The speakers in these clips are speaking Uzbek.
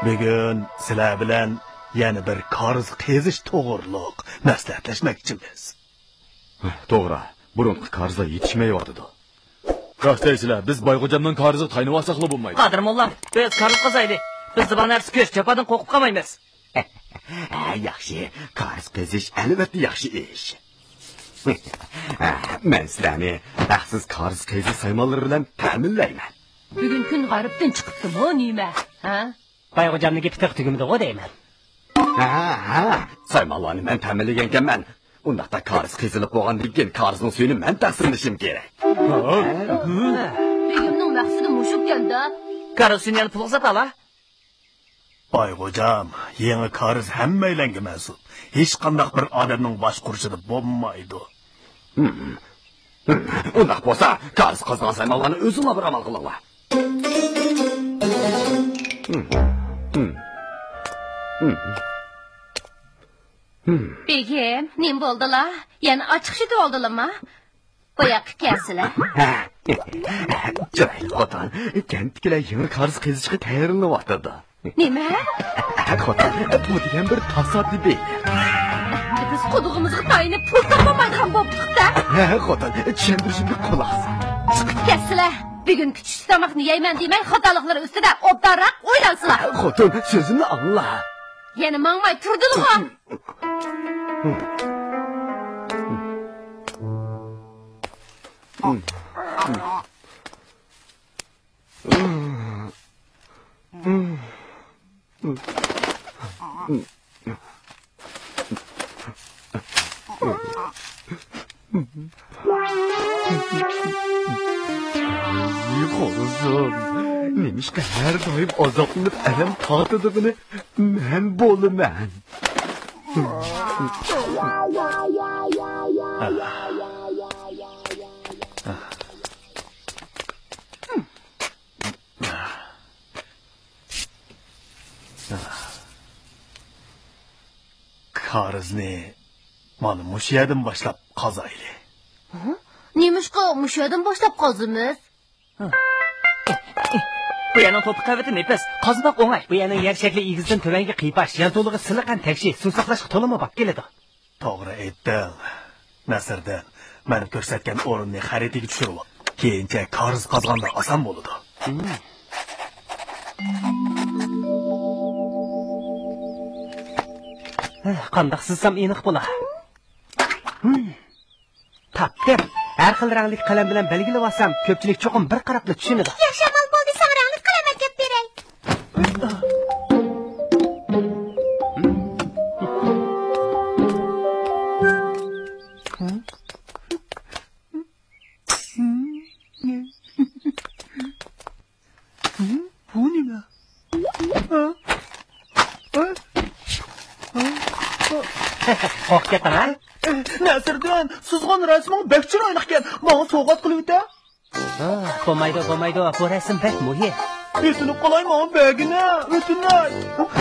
Bugün sizlar bilan yana bir qarz qezish to'g'riliq maslahatlashmoqchimiz. To'g'ri, burunqi qarzlar yetishmayotdi. Rastaysizlar, biz Boyxo'jamning qarziga taynib olsaqla bo'lmaydi. Qadrim mollam, biz qarz qazaydi. Biz bu narsa ko'z chapadan qo'rqib qolmaymiz. Yaxshi, qarz qizish albatta yaxshi ish. Men sizlarni haqsiz qarz qizish saymonlari bilan ta'minlayman. Bugun kun g'aribdan chiqibdi-mi, nima? Ha? Boyxo'jamniki pitiq tugimdi-ku deyman. Ha, saymonlarni men ta'minlaganman. Undaqda qarz qizilib bo'lgandan keyin qarzning suyini men taqsimlashim kerak. Begimning maqsadi mushukganda. Qarosini pul sotala. Boyxo'jam, yangi qarz hammalarga mas'ul. Hech qanday bir odamning bosh qurishida bo'lmaydi. Undaq bo'lsa, qarz qazgan saymonlarni o'zinglar bir amal qilinglar. Begim, nim bo'ldilar? Yana ochiq shit oldilarmi? Qo'yaq kelsinlar. Chiroyli xotin, kentkilar yangi qarz qizishga tayyorlanyapti. Nima? Xotin, bu degan bir tasoddiy. Biz qudug'imizga tayinib pul topolmay ham bo'ldik-da. Xotin, tushuntirishimga quloq sol. Chiqib ketsinlar. Bugun kuchli tomoqni yeyman demay, xatoliklar ustida obdonroq o'ylansizlar. Xotin, so'zimni angla. Yana mangmay turdingmi? Nemishqa har doim azoblanib alam tortadi buni men bo'laman. Qarzni mana mush yerdan boshlab qazayli. Nemishqa mush yerdan boshlab qozimiz? Bu yana to'piq qavati nefes, qozmoq o'ngay. Bu yana yer shakli egizdan tövanga qiypash, yan to'lig'i siliqan takshi, suv saqlashga to'lama bak keladi. To'g'ri aytding. Nasrdan men ko'rsatgan o'rinni xaritaga tushirib ol. Keyincha qarz qazganda oson bo'ladi. Qandoq sizsam aniq bo'lar. Tapdim. Har xil rangli qalam bilan belgilab olsam, ko'pchilik cho'qim bir qarabla tushunadi. Yaxshi amal bo'ldi, san rangli qalam deb beray. Bu nima? Qo'rqyapman, ha? Nasrdan, sizg'on rasming bek chiroyli ekan. Menga sovg'at qilib o'ta. Bo'lmaydi. Bu rasm bek muhim. Etilib qolayman begina. O'tinay.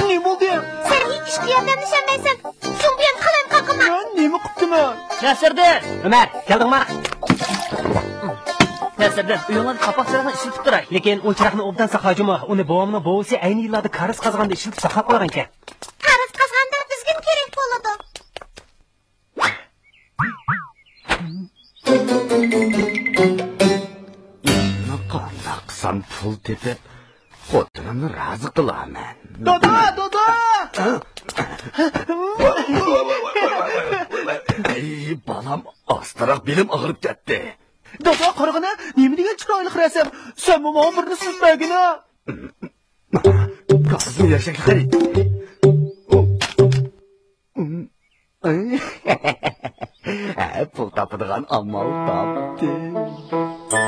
Nima bo'ldi? Sen hech ishga yordamlashamaysan. Shu bilan qalam qaqima. Men nima qildim? Nasrdan, Umar, keldingmi? Nasrdan, uyingda qapoq chiroqni ishlatib turay. Lekin u chiroqni obdan saqlajimi? Uni bovamning bovisi ayni yillarda qarz qazganda ishlatib saqlab qo'ygan ekan. Qarz qazganda bizga kerak bo'ladi. Qandoq qilsam pul tepib, xotinimni rozi qilaman. Dodo! Ey, balam, ostroq belim og'rib ketdi. Dodo qarag'ana, nima degan chiroyli rasm? Sen menga birini sizbagina. Qarzni yashak xarid. Pul topadigan amal topdi.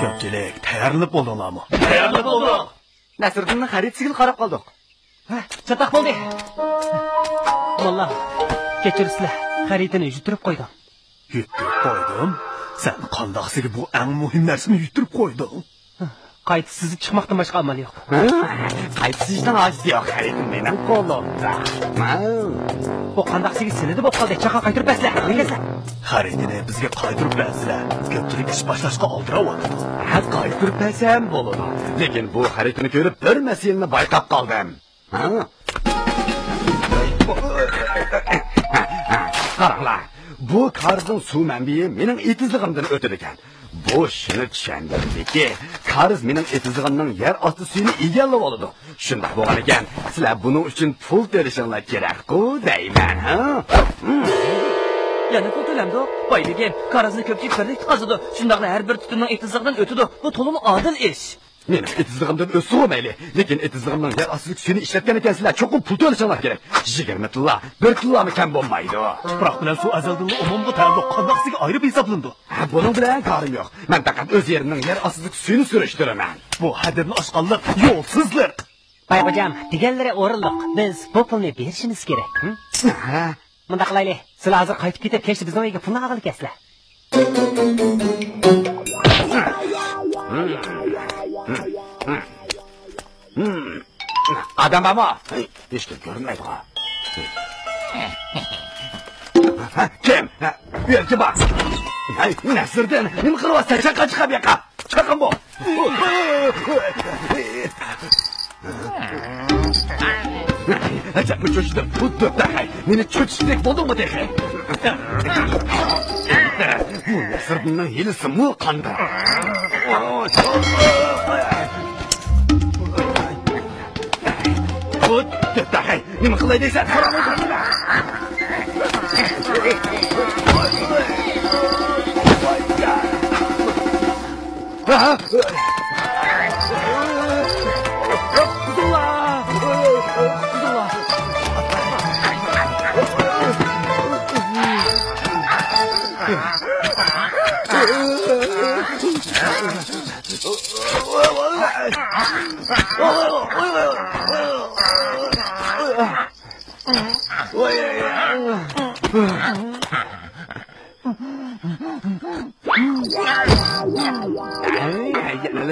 Ko'pchilik tayyorlanib bo'ldinglarmi? Tayyorlanib bo'ldik. Nasriddinni xaridsiga qarab qoldik. Chataq bo'ldi. Valloh, kechirsizlar. Xaridini yutirib qo'ydim. Yutirib qo'ydim? Sen qandoqsiga bu eng muhim narsani yutirib qo'yding? Qaytib sizib chiqmoqdan boshqa amal yo'q. Qaytishdan ojiz yo'q, xaridim mening qo'limda. Bu qandoqsiga sinadi bo'lib qoldi. Chaqa qaytirib baslar. Nega? Xaridini bizga qaytirib bersizlar. Ko'pchilik ish boshlashga oldiryapti. Ha, qaytirib bersam bo'ladi. Lekin bu xaridini ko'rib bir masalani bayqab qoldim. Qaranglar, bu qarzning suv manbai mening etizligimdan o'tadi ekan. Bu shuni tushundirdiki, qarz mening etizligimning yer osti suyini egallab oladi. Shunday bo'lgan ekan, sizlar buning uchun pul to'lashinglar kerak-ku, deyman, ha? Yana pul to'lamdi. Boy degan qarzni ko'pchilik birlik qazidi. Shundaqla har bir tutunning etizlig'idan o'tadi. Bu to'liq odil ish. Mening etizligimdan o'sib mayli, lekin etizligimning yer osti suyini ishlatgan ekansizlar, cho'qib pul to'lashinglar kerak. 20 tilla, 1 tillami kam bo'lmaydi. Tuproq bilan suv azaldan umumga taalluq qandoqsiga ayirib hisoblandi. Buning bilan qarim yo'q. Men faqat o'z yerimning yer ostidagi suyini surishtiraman. Bu hadrni oshqanlik, yo'lsizlik. Bayxo'jam, deganlari o'rinliq. Biz bu pulni berishimiz kerak. Ha? Bunda qilaylik. Sizlar hozir qaytib ketib, kechda bizning uyga pulni olib kelasizlar. Adam ama hiç de görünmedi ha. Kim? Belki bak. Nasırdan? Nima qilyapsan? Chaqa chiqib yoqa. Chaqin bu. Acaba çocuğum bu dörtler. Beni çocuğum buldun mu dehe? Bu nasırdan hilisi mu kandı? Bu dörtler. Nima qilaydıysan?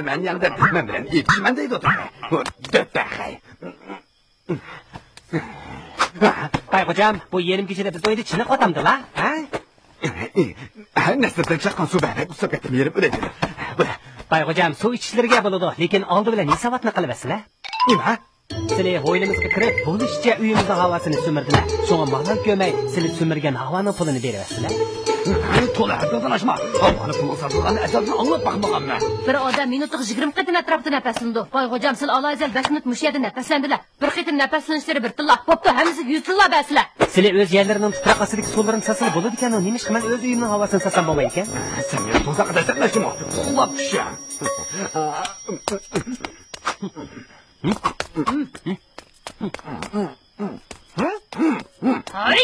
Ben yanında ben bilen içmen deydi o da. Dötteğay. Bayxo'jam, bu yerim kechida biz o'yda chiniq otamdi la, ha? Nasırdan chaqqan suv bari bu sokatim yerim o'ladi. Bayxo'jam, suv ichishlariga bo'ladi, lekin oldi bilan hisobotni qilasizlar. Nima? Sizlar hovlimizga kirib, bo'lishcha uyimizning havosini so'mirdilar. So'nga malol ko'may, sizlar so'mirgan havoning pulini berasizlar. To'la ardonashma. Havoni pul sarflaganni ajalni anglab baxmaganman. Bir odam minutga 20 qatim atrofda nafaslandi. Bayxo'jam, siz alayzal 5 minut mushiyada nafaslandilar. Bir qatim nafaslanishları bir tilla, bo'pti, hammasi 100 tilla baslar. Sizlar o'z yerlarining tuproq ostidagi suvlarini sasilib bo'ladi ekan, nima ish qilman o'z uyimning havosini sasam bo'lmaydi ekan? Sen meni to'zaqqa tashlashma. Qo'llab tusham. Ay!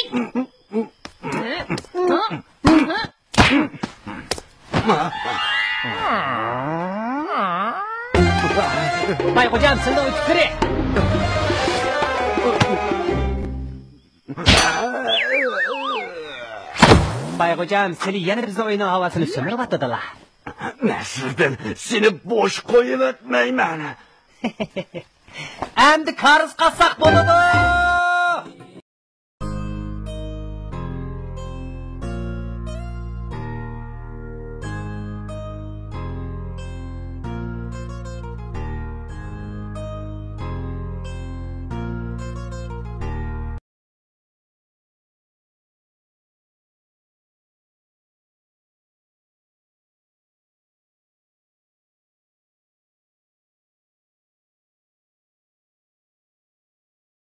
Bayxo'jam, sen de o'tib kiri. Bayxo'jam, seni yana bizning uyning havosini so'mirib atadilar. Nasırdan seni boş qo'yib o'tmayman. Endi qarz qasaq bo'ladi.